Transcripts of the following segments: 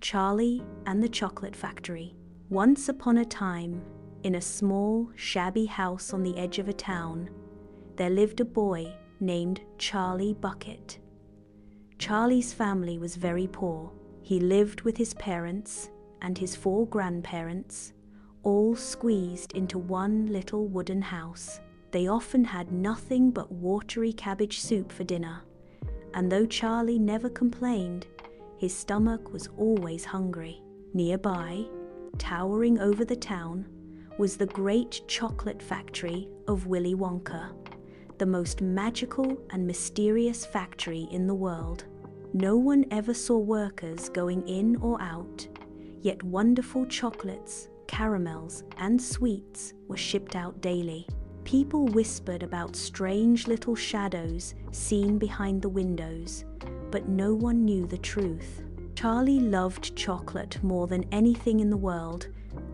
Charlie and the Chocolate Factory. Once upon a time, in a small, shabby house on the edge of a town, there lived a boy named Charlie Bucket. Charlie's family was very poor. He lived with his parents and his 4 grandparents, all squeezed into one little wooden house. They often had nothing but watery cabbage soup for dinner, and though Charlie never complained, his stomach was always hungry. Nearby, towering over the town, was the great chocolate factory of Willy Wonka, the most magical and mysterious factory in the world. No one ever saw workers going in or out, yet wonderful chocolates, caramels, and sweets were shipped out daily. People whispered about strange little shadows seen behind the windows, but no one knew the truth. Charlie loved chocolate more than anything in the world,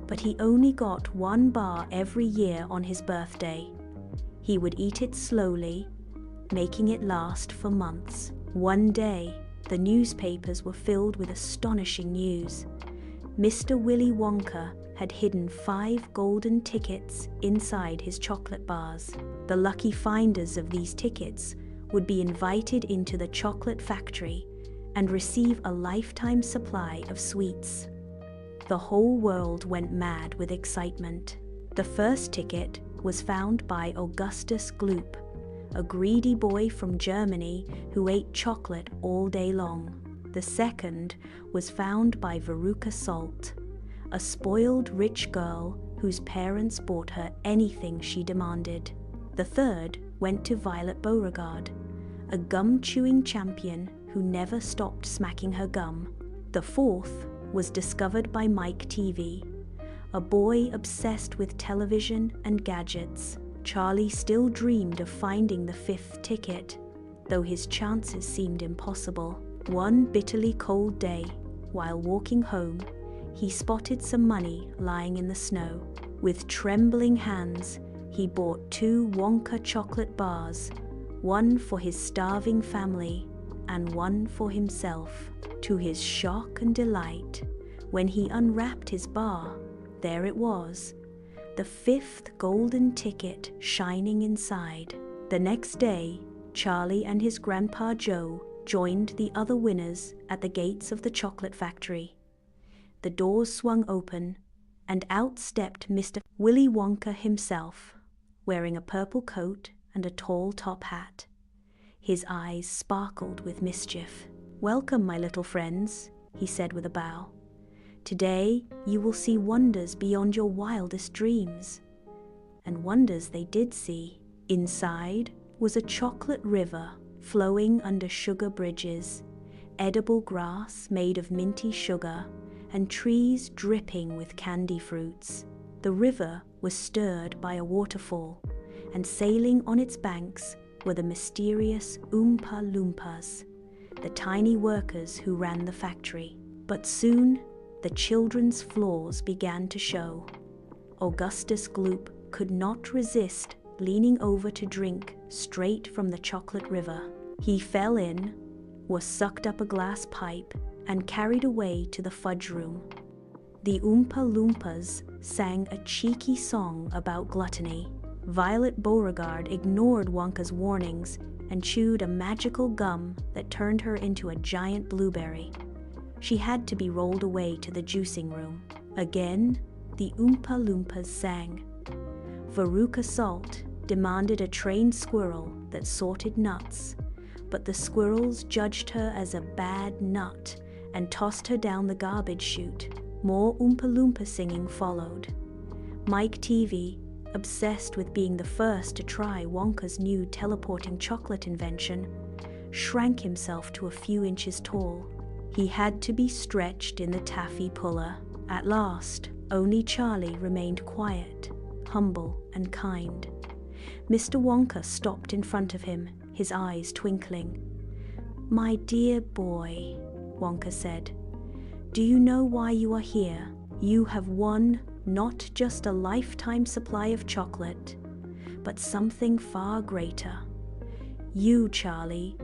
but he only got 1 bar every year on his birthday. He would eat it slowly, making it last for months. One day, the newspapers were filled with astonishing news. Mr. Willy Wonka had hidden 5 golden tickets inside his chocolate bars. The lucky finders of these tickets would be invited into the chocolate factory and receive a lifetime supply of sweets. The whole world went mad with excitement. The first ticket was found by Augustus Gloop, a greedy boy from Germany who ate chocolate all day long. The second was found by Veruca Salt, a spoiled rich girl whose parents bought her anything she demanded. The third went to Violet Beauregarde, a gum-chewing champion who never stopped smacking her gum. The fourth was discovered by Mike TV, a boy obsessed with television and gadgets. Charlie still dreamed of finding the 5th ticket, though his chances seemed impossible. One bitterly cold day, while walking home, he spotted some money lying in the snow. With trembling hands, he bought 2 Wonka chocolate bars, one for his starving family and one for himself. To his shock and delight, when he unwrapped his bar, there it was, the 5th golden ticket shining inside. The next day, Charlie and his grandpa Joe joined the other winners at the gates of the chocolate factory. The doors swung open, and out stepped Mr. Willy Wonka himself, wearing a purple coat and a tall top hat. His eyes sparkled with mischief. "Welcome, my little friends," he said with a bow. "Today you will see wonders beyond your wildest dreams." And wonders they did see. Inside was a chocolate river flowing under sugar bridges, edible grass made of minty sugar, and trees dripping with candy fruits. The river was stirred by a waterfall, and sailing on its banks were the mysterious Oompa Loompas, the tiny workers who ran the factory. But soon, the children's flaws began to show. Augustus Gloop could not resist leaning over to drink straight from the chocolate river. He fell in, was sucked up a glass pipe, and carried away to the fudge room. The Oompa Loompas sang a cheeky song about gluttony. Violet Beauregarde ignored Wonka's warnings and chewed a magical gum that turned her into a giant blueberry. She had to be rolled away to the juicing room. Again, the Oompa Loompas sang. Veruca Salt demanded a trained squirrel that sorted nuts, but the squirrels judged her as a bad nut and tossed her down the garbage chute. More Oompa Loompa singing followed. Mike TV, obsessed with being the first to try Wonka's new teleporting chocolate invention, shrank himself to a few inches tall. He had to be stretched in the taffy puller. At last, only Charlie remained quiet, humble, and kind. Mr. Wonka stopped in front of him, his eyes twinkling. "My dear boy," Wonka said, "do you know why you are here? You have won not just a lifetime supply of chocolate, but something far greater. You, Charlie,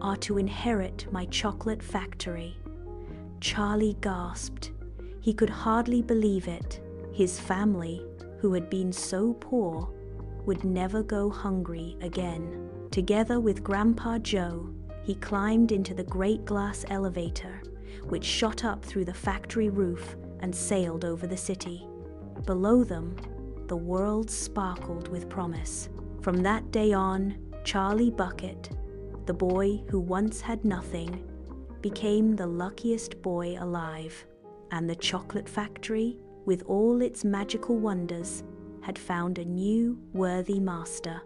are to inherit my chocolate factory. Charlie gasped. He could hardly believe it. His family, who had been so poor, would never go hungry again. Together with Grandpa Joe, he climbed into the great glass elevator, which shot up through the factory roof and sailed over the city. Below them, the world sparkled with promise. From that day on, Charlie Bucket, the boy who once had nothing, became the luckiest boy alive. And the chocolate factory, with all its magical wonders, had found a new worthy master.